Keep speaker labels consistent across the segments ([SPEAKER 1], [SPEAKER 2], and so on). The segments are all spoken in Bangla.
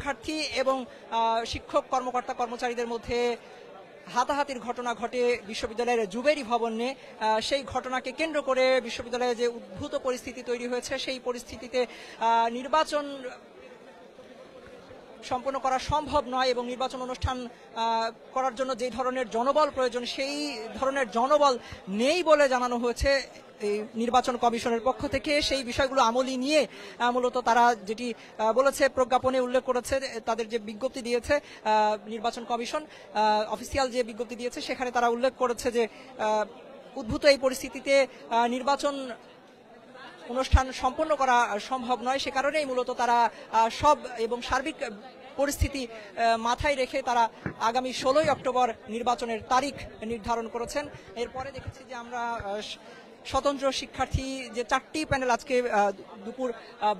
[SPEAKER 1] শিক্ষার্থী এবং শিক্ষক কর্মকর্তা কর্মচারীদের মধ্যে হাতাহাতির ঘটনা ঘটে বিশ্ববিদ্যালয়ের জুবেরি ভবনে। সেই ঘটনাকে কেন্দ্র করে বিশ্ববিদ্যালয়ে যে উদ্ভূত পরিস্থিতি তৈরি হয়েছে, সেই পরিস্থিতিতে নির্বাচন সম্পন্ন করা সম্ভব নয় এবং নির্বাচন অনুষ্ঠান করার জন্য যে ধরনের জনবল প্রয়োজন, সেই ধরনের জনবল নেই বলে জানানো হয়েছে এই নির্বাচন কমিশনের পক্ষ থেকে। সেই বিষয়গুলো আমলি নিয়ে মূলত তারা যেটি বলেছে, প্রজ্ঞাপনে উল্লেখ করেছে, তাদের যে বিজ্ঞপ্তি দিয়েছে নির্বাচন কমিশন অফিসিয়াল যে বিজ্ঞপ্তি দিয়েছে, সেখানে তারা উল্লেখ করেছে যে উদ্ভূত এই পরিস্থিতিতে নির্বাচন অনুষ্ঠান সম্পন্ন করা সম্ভব নয়। সে কারণেই মূলত তারা সব এবং সার্বিক পরিস্থিতি মাথায় রেখে তারা আগামী 16ই অক্টোবর নির্বাচনের তারিখ নির্ধারণ করেছেন। এরপরে দেখেছি যে আমরা স্বতন্ত্র শিক্ষার্থী যে 4টি প্যানেল আজকে দুপুর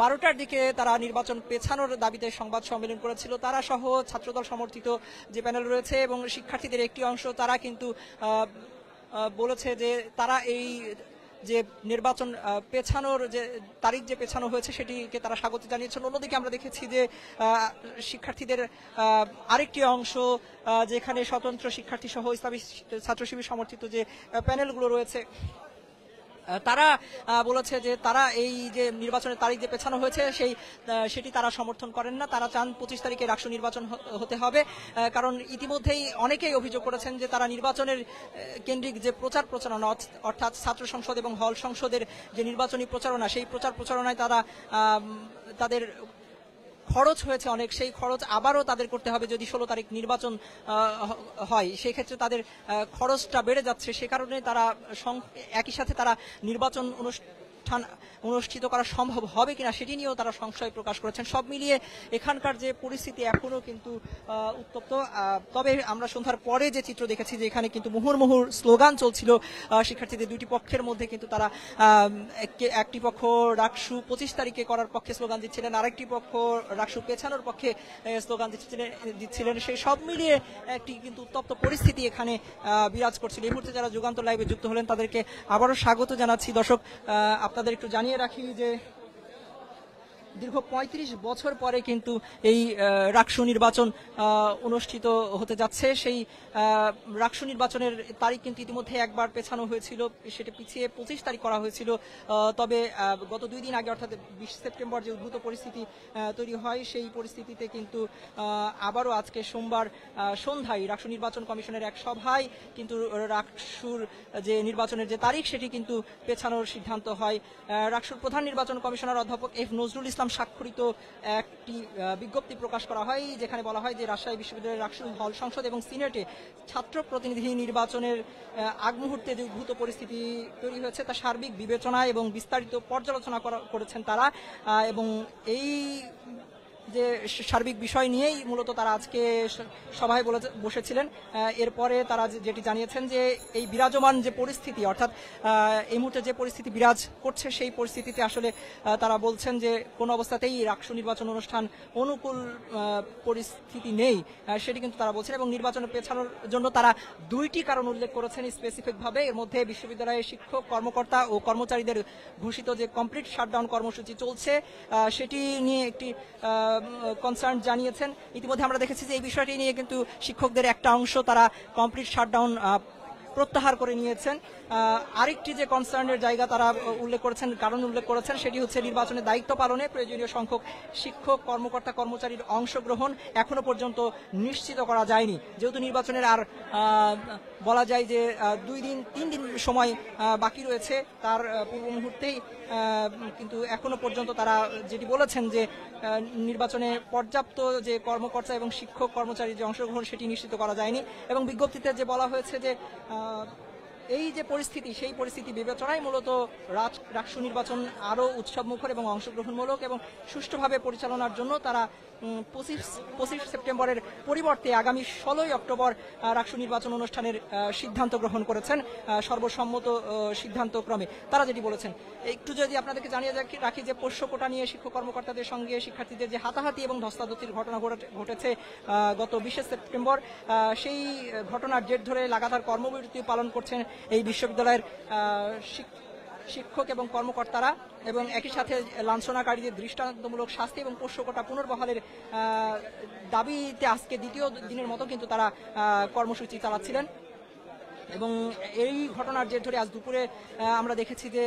[SPEAKER 1] 12টার দিকে তারা নির্বাচন পেছানোর দাবিতে সংবাদ সম্মেলন করেছিল, তারা সহ ছাত্রদল সমর্থিত যে প্যানেল রয়েছে এবং শিক্ষার্থীদের একটি অংশ, তারা কিন্তু বলেছে যে তারা এই যে নির্বাচন পেছানোর যে তারিখ যে পেছানো হয়েছে সেটিকে তারা স্বাগত জানিয়েছেন। অন্যদিকে আমরা দেখেছি যে শিক্ষার্থীদের আরেকটি অংশ, যেখানে স্বতন্ত্র শিক্ষার্থী সহ ইসলামী ছাত্র শিবির সমর্থিত যে প্যানেলগুলো রয়েছে, তারা বলেছে যে তারা এই যে নির্বাচনের তারিখ যে পেছানো হয়েছে সেটি তারা সমর্থন করেন না। তারা চান 25 তারিখে রাষ্ট্র নির্বাচন হতে হবে, কারণ ইতিমধ্যেই অনেকেই অভিযোগ করেছেন যে তারা নির্বাচনের কেন্দ্রিক যে প্রচার প্রচারণা, অর্থাৎ ছাত্র সংসদ এবং হল সংসদের যে নির্বাচনী প্রচারণা, সেই প্রচার প্রচারণায় তারা তাদের খরচ হয়েছে অনেক, সেই খরচ আবারও তাদের করতে হবে যদি 16 তারিখ নির্বাচন হয়। সেই ক্ষেত্রে তাদের খরচটা বেড়ে যাচ্ছে, সে কারণে তারা একই সাথে তারা নির্বাচন অনুষ্ঠিত করা সম্ভব হবে কিনা সেটি নিয়েও তারা সংশয় প্রকাশ করেছেন। সব মিলিয়ে এখানকার যে পরিস্থিতি এখনো কিন্তু উত্তপ্ত। তবে আমরা সন্ধ্যার পরে যে চিত্র দেখেছি যে এখানে কিন্তু মুহুর্মুহুর স্লোগান চলছিল শিক্ষার্থীদের দুইটি পক্ষের মধ্যে, কিন্তু তারা একটি পক্ষ রাকসু 25 তারিখে করার পক্ষে স্লোগান দিচ্ছিলেন, আরেকটি পক্ষ রাকসু পেছানোর পক্ষে স্লোগান দিচ্ছিলেন। সেই সব মিলিয়ে একটি কিন্তু উত্তপ্ত পরিস্থিতি এখানে বিরাজ করছিল। এই মুহূর্তে যারা যুগান্তর লাইভে যুক্ত হলেন তাদেরকে আবারও স্বাগত জানাচ্ছি। দর্শক, আপনাদের একটু জানিয়ে রাখি যে দীর্ঘ 35 বছর পরে কিন্তু এই রাকসু নির্বাচন অনুষ্ঠিত হতে যাচ্ছে। সেই রাকসু নির্বাচনের তারিখ কিন্তু ইতিমধ্যে একবার পেছানো হয়েছিল, সেটা পিছিয়ে 25 তারিখ করা হয়েছিল। তবে গত 2 দিন আগে অর্থাৎ 20 সেপ্টেম্বর যে উদ্ভূত পরিস্থিতি তৈরি হয়, সেই পরিস্থিতিতে কিন্তু আবারও আজকে সোমবার সন্ধ্যায় রাকসু নির্বাচন কমিশনের এক সভায় কিন্তু রাকসুর যে নির্বাচনের যে তারিখ সেটি কিন্তু পেছানোর সিদ্ধান্ত হয়। রাকসুর প্রধান নির্বাচন কমিশনার অধ্যাপক এফ নজরুল ইসলাম স্বাক্ষরিত একটি বিজ্ঞপ্তি প্রকাশ করা হয়, যেখানে বলা হয় যে রাজশাহী বিশ্ববিদ্যালয়ের রাকসু হল সংসদ এবং সিনেটে ছাত্র প্রতিনিধি নির্বাচনের আগ মুহূর্তে যে উদ্ভূত পরিস্থিতি তৈরি হয়েছে তা সার্বিক বিবেচনা এবং বিস্তারিত পর্যালোচনা করেছেন তারা, এবং এই যে সার্বিক বিষয় নিয়েই মূলত তারা আজকে সভায় বসেছিলেন। এরপরে তারা যেটি জানিয়েছেন যে এই বিরাজমান যে পরিস্থিতি, অর্থাৎ এই মুহূর্তে যে পরিস্থিতি বিরাজ করছে, সেই পরিস্থিতিতে আসলে তারা বলছেন যে কোনো অবস্থাতেই রাকসু নির্বাচন অনুষ্ঠান অনুকূল পরিস্থিতি নেই, সেটি কিন্তু তারা বলছেন। এবং নির্বাচন পেছানোর জন্য তারা 2টি কারণ উল্লেখ করেছেন স্পেসিফিকভাবে। এর মধ্যে বিশ্ববিদ্যালয়ের শিক্ষক কর্মকর্তা ও কর্মচারীদের ঘোষিত যে কমপ্লিট শাটডাউন কর্মসূচি চলছে, সেটি নিয়ে একটি কনসার্ন জানিয়েছেন। ইতিমধ্যে আমরা দেখেছি যে এই বিষয়টি নিয়ে কিন্তু শিক্ষকদের একটা অংশ তারা কমপ্লিট শাটডাউন প্রত্যাহার করে নিয়েছেন। আরেকটি যে কনসার্নের জায়গা তারা উল্লেখ করেছেন, কারণ উল্লেখ করেছেন, সেটি হচ্ছে নির্বাচনের দায়িত্ব পালনে প্রয়োজনীয় সংখ্যক শিক্ষক কর্মকর্তা কর্মচারীর অংশগ্রহণ এখনো পর্যন্ত নিশ্চিত করা যায়নি। যেহেতু নির্বাচনের আর বলা যায় যে 2-3 দিন সময় বাকি রয়েছে, তার পূর্ব মুহূর্তেই কিন্তু এখনো পর্যন্ত তারা যেটি বলেছেন যে নির্বাচনে পর্যাপ্ত যে কর্মকর্তা এবং শিক্ষক কর্মচারীর যে অংশগ্রহণ সেটি নিশ্চিত করা যায়নি। এবং বিজ্ঞপ্তিতে যে বলা হয়েছে যে এই যে পরিস্থিতি, সেই পরিস্থিতি বিবেচনায় মূলত রাকসু নির্বাচন আরও উৎসবমুখর এবং অংশগ্রহণমূলক এবং সুষ্ঠুভাবে পরিচালনার জন্য তারা 25 সেপ্টেম্বরের পরিবর্তে আগামী 16ই অক্টোবর রাকসু নির্বাচন অনুষ্ঠানের সিদ্ধান্ত গ্রহণ করেছেন সর্বসম্মত সিদ্ধান্ত ক্রমে। তারা যেটি বলেছেন, একটু যদি আপনাদেরকে জানিয়ে রাখি যে পোষ্য কোটা নিয়ে শিক্ষক কর্মকর্তাদের সঙ্গে শিক্ষার্থীদের যে হাতাহাতি এবং ধস্তাধস্তির ঘটনা ঘটেছে গত 20 সেপ্টেম্বর, সেই ঘটনার জের ধরে লাগাতার কর্মবিরতি পালন করছেন এই বিশ্ববিদ্যালয়ের শিক্ষক এবং কর্মকর্তারা, এবং একই সাথে লাঞ্ছনাকারীদের দৃষ্টান্তমূলক শাস্তি এবং পোষ্যকোটা পুনর্বহালের দাবিতে আজকে দ্বিতীয় দিনের মতো কিন্তু তারা কর্মসূচি চালাচ্ছিলেন। এবং এই ঘটনার জের ধরে আজ দুপুরে আমরা দেখেছি যে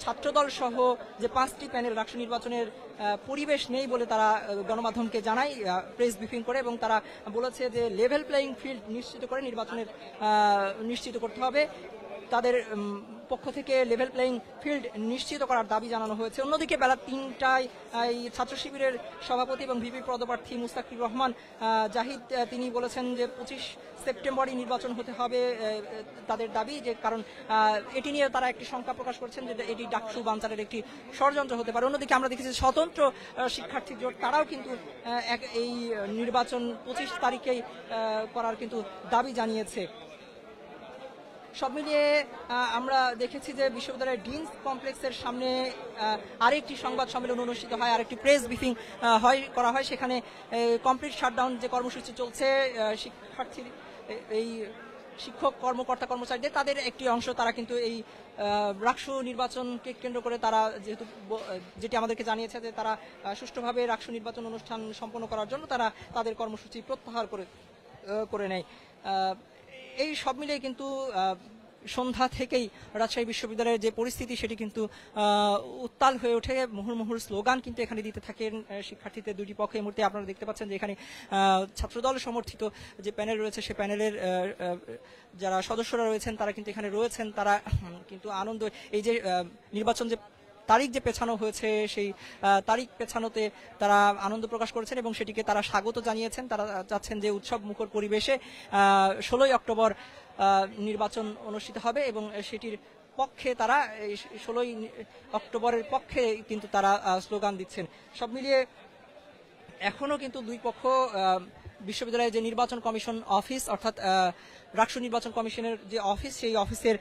[SPEAKER 1] ছাত্রদল সহ যে 5টি প্যানেল রাষ্ট্র নির্বাচনের পরিবেশ নেই বলে তারা গণমাধ্যমকে জানায় প্রেস ব্রিফিং করে, এবং তারা বলেছে যে লেভেল প্লেয়িং ফিল্ড নিশ্চিত করে নির্বাচনের নিশ্চিত করতে হবে। তাদের পক্ষ থেকে লেভেল প্লেয়িং ফিল্ড নিশ্চিত করার দাবি জানানো হয়েছে। অন্যদিকে বেলা 3টায় এই ছাত্র শিবিরের সভাপতি এবং ভিপি পদপ্রার্থী মুস্তাকির রহমান জাহিদ তিনি বলেছেন যে 25 সেপ্টেম্বরই নির্বাচন হতে হবে তাদের দাবি, যে কারণ এটি নিয়ে তারা একটি শঙ্কা প্রকাশ করছেন যে এটি ডাকসু বানচালের একটি ষড়যন্ত্র হতে পারে। অন্যদিকে আমরা দেখেছি স্বতন্ত্র শিক্ষার্থী জোট তারাও কিন্তু এই নির্বাচন 25 তারিখেই করার কিন্তু দাবি জানিয়েছে। সব মিলিয়ে আমরা দেখেছি যে বিশ্ববিদ্যালয়ের ডিনস কমপ্লেক্সের সামনে আরেকটি সংবাদ সম্মেলন অনুষ্ঠিত হয়, আরেকটি প্রেস ব্রিফিং করা হয়। সেখানে কমপ্লিট শাটডাউন যে কর্মসূচি চলছে শিক্ষার্থী এই শিক্ষক কর্মকর্তা কর্মচারীদের, তাদের একটি অংশ তারা কিন্তু এই রাকসু নির্বাচনকে কেন্দ্র করে তারা যেহেতু যেটি আমাদেরকে জানিয়েছে যে তারা সুষ্ঠুভাবে রাকসু নির্বাচন অনুষ্ঠান সম্পন্ন করার জন্য তারা তাদের কর্মসূচি প্রত্যাহার করে নেয়। এই সব মিলিয়ে কিন্তু সন্ধ্যা থেকেই রাজশাহী বিশ্ববিদ্যালয়ের যে পরিস্থিতি সেটি কিন্তু উত্তাল হয়ে ওঠে। মুহুর্মুহুর স্লোগান কিন্তু এখানে দিতে থাকেন শিক্ষার্থীদের দুটি পক্ষে। এই মুহূর্তে আপনারা দেখতে পাচ্ছেন যে এখানে ছাত্রদল সমর্থিত যে প্যানেল রয়েছে সে প্যানেলের যারা সদস্যরা রয়েছেন তারা কিন্তু এখানে রয়েছেন। তারা কিন্তু আনন্দ, এই যে নির্বাচন যে তারিখ যে পেছানো হয়েছে সেই তারিখ পেছানোতে তারা আনন্দ প্রকাশ করেছেন এবং সেটিকে তারা স্বাগত জানিয়েছেন। তারা চাচ্ছেন যে উৎসব মুখর পরিবেশে 16ই অক্টোবর নির্বাচন অনুষ্ঠিত হবে এবং সেটির পক্ষে তারা 16ই অক্টোবরের পক্ষে কিন্তু তারা স্লোগান দিচ্ছেন। সব মিলিয়ে এখনো কিন্তু দুই পক্ষ বিশ্ববিদ্যালয়ের যে নির্বাচন কমিশন অফিস অর্থাৎ রাকসু নির্বাচন কমিশনের যে অফিস সেই অফিসের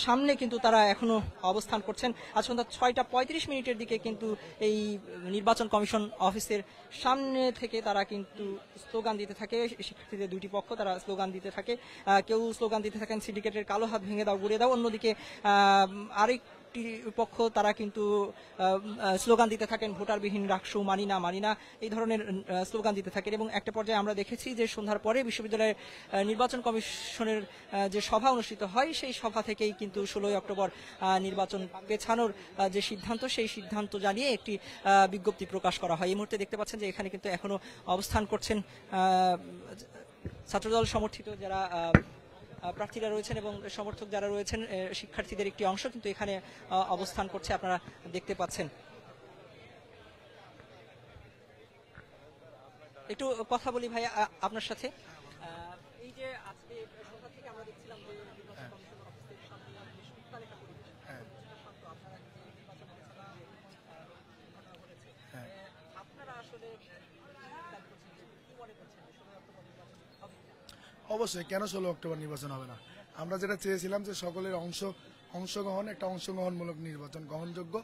[SPEAKER 1] সামনে কিন্তু তারা এখনো অবস্থান করছেন। আজ সন্ধ্যা 6:35 দিকে কিন্তু এই নির্বাচন কমিশন অফিসের সামনে থেকে তারা কিন্তু স্লোগান দিতে থাকে। শিক্ষার্থীদের দুটি পক্ষ তারা স্লোগান দিতে থাকে। কেউ স্লোগান দিতে থাকেন সিন্ডিকেটের কালো হাত ভেঙে দাও গুড়িয়ে দাও, অন্যদিকে আরেক পক্ষ তারা কিন্তু স্লোগান দিতে থাকেন ভোটারবিহীন রাকসু মানি না মানি না, এই ধরনের স্লোগান দিতে থাকেন। এবং একটা পর্যায়ে আমরা দেখেছি যে সন্ধ্যার পরে বিশ্ববিদ্যালয়ের নির্বাচন কমিশনের যে সভা অনুষ্ঠিত হয় সেই সভা থেকেই কিন্তু 16ই অক্টোবর নির্বাচন পেছানোর যে সিদ্ধান্ত সেই সিদ্ধান্ত জানিয়ে একটি বিজ্ঞপ্তি প্রকাশ করা হয়। এই মুহূর্তে দেখতে পাচ্ছেন যে এখানে কিন্তু এখনো অবস্থান করছেন ছাত্রদল সমর্থিত যারা প্রার্থীরা রয়েছেন এবং সমর্থক যারা রয়েছেন শিক্ষার্থীদের একটি অংশ কিন্তু এখানে অবস্থান করছে, আপনারা দেখতে পাচ্ছেন। একটু কথা বলি ভাই আপনার সাথে। এই যে আজকে সন্ধ্যা থেকে আমরা দেখছিলাম যে নির্বাচন কমিশন অফিসের সামনে বেশ উত্তাল একটা পরিবেশ, শান্ত, আপনারা আপনারা আসলে কি মনে করছেন
[SPEAKER 2] অবশ্যই কেন 16 অক্টোবর নির্বাচন হবে না? আমরা যেটা চেয়েছিলাম যে সকলের অংশগ্রহণ, একটা অংশগ্রহণমূলক নির্বাচন গ্রহণযোগ্য,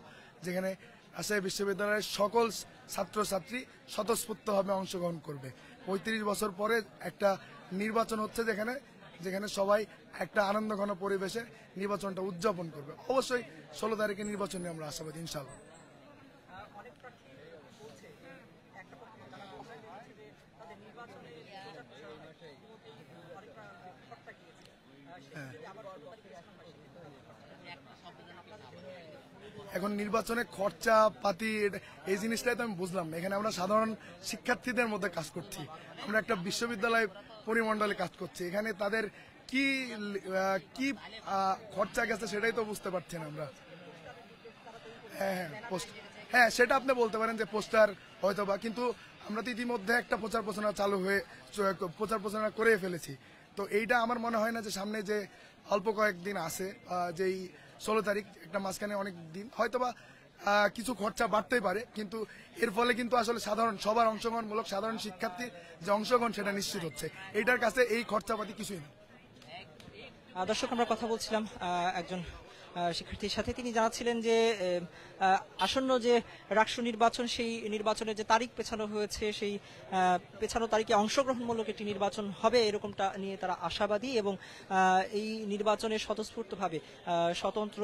[SPEAKER 2] যেখানে রাজশাহী বিশ্ববিদ্যালয়ের সকল ছাত্রছাত্রী স্বতঃস্ফূর্তভাবে অংশগ্রহণ করবে। 35 বছর পরে একটা নির্বাচন হচ্ছে যেখানে সবাই একটা আনন্দঘন পরিবেশে নির্বাচনটা উদযাপন করবে। অবশ্যই 16 তারিখে নির্বাচনে আমরা আশাবাদী ইনশাআল্লাহ। এখন নির্বাচনে খরচা পাতি এই জিনিসটাই তো আমি বুঝলাম না। এখানে আমরা সাধারণ শিক্ষার্থীদের মধ্যে কাজ করছি, আমরা একটা বিশ্ববিদ্যালয় পরিমণ্ডলে কাজ করছি, এখানে তাদের কি কি খরচা গেছে সেটাই তো বুঝতে পারছি না আমরা। হ্যাঁ সেটা আপনি বলতে পারেন যে পোস্টার হয়তো বা, কিন্তু আমরা তো ইতিমধ্যে একটা প্রচার প্রচারণা করে ফেলেছি। তো এইটা আমার মনে হয় না যে সামনে যে অল্প কয়েকদিন আছে, যেই 16 তারিখ, একটা মাঝখানে অনেক দিন হয়তোবা কিছু খরচা বাড়তেই পারে, কিন্তু এর ফলে কিন্তু আসলে সবার অংশগ্রহণমূলক সাধারণ শিক্ষার্থীর যে অংশগ্রহণ সেটা নিশ্চিত হচ্ছে। এইটার কাছে এই খরচাপাতি কিছুই না।
[SPEAKER 1] দর্শক, আমরা কথা বলছিলাম একজন শিক্ষার্থীর সাথে, তিনি জানাচ্ছিলেন যে আসন্ন যে রাকসু নির্বাচন সেই নির্বাচনের যে তারিখ পেছানো হয়েছে সেই পেছানো তারিখে অংশগ্রহণমূলক একটি নির্বাচন হবে এরকমটা নিয়ে তারা আশাবাদী এবং এই নির্বাচনে স্বতঃস্ফূর্তভাবে স্বতন্ত্র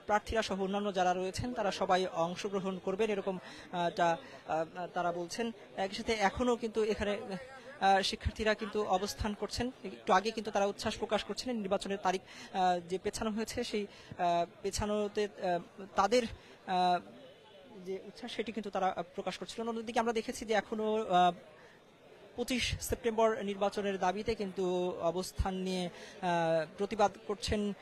[SPEAKER 1] প্রার্থীরা সহ অন্যান্য যারা রয়েছেন তারা সবাই অংশগ্রহণ করবেন এরকম তারা বলছেন। একই সাথে এখনো কিন্তু এখানে শিক্ষার্থীরা কিন্তু অবস্থান করছেন। একটু আগে কিন্তু তারা উচ্ছ্বাস প্রকাশ করছেন নির্বাচনের তারিখ যে পেছানো হয়েছে সেই পেছানোতে তাদের যে উচ্ছ্বাস সেটি কিন্তু তারা প্রকাশ করছিলেন। অন্যদিকে আমরা দেখেছি যে এখনো 25 সেপ্টেম্বর নির্বাচনের দাবিতে কিন্তু অবস্থান নিয়ে প্রতিবাদ করছেন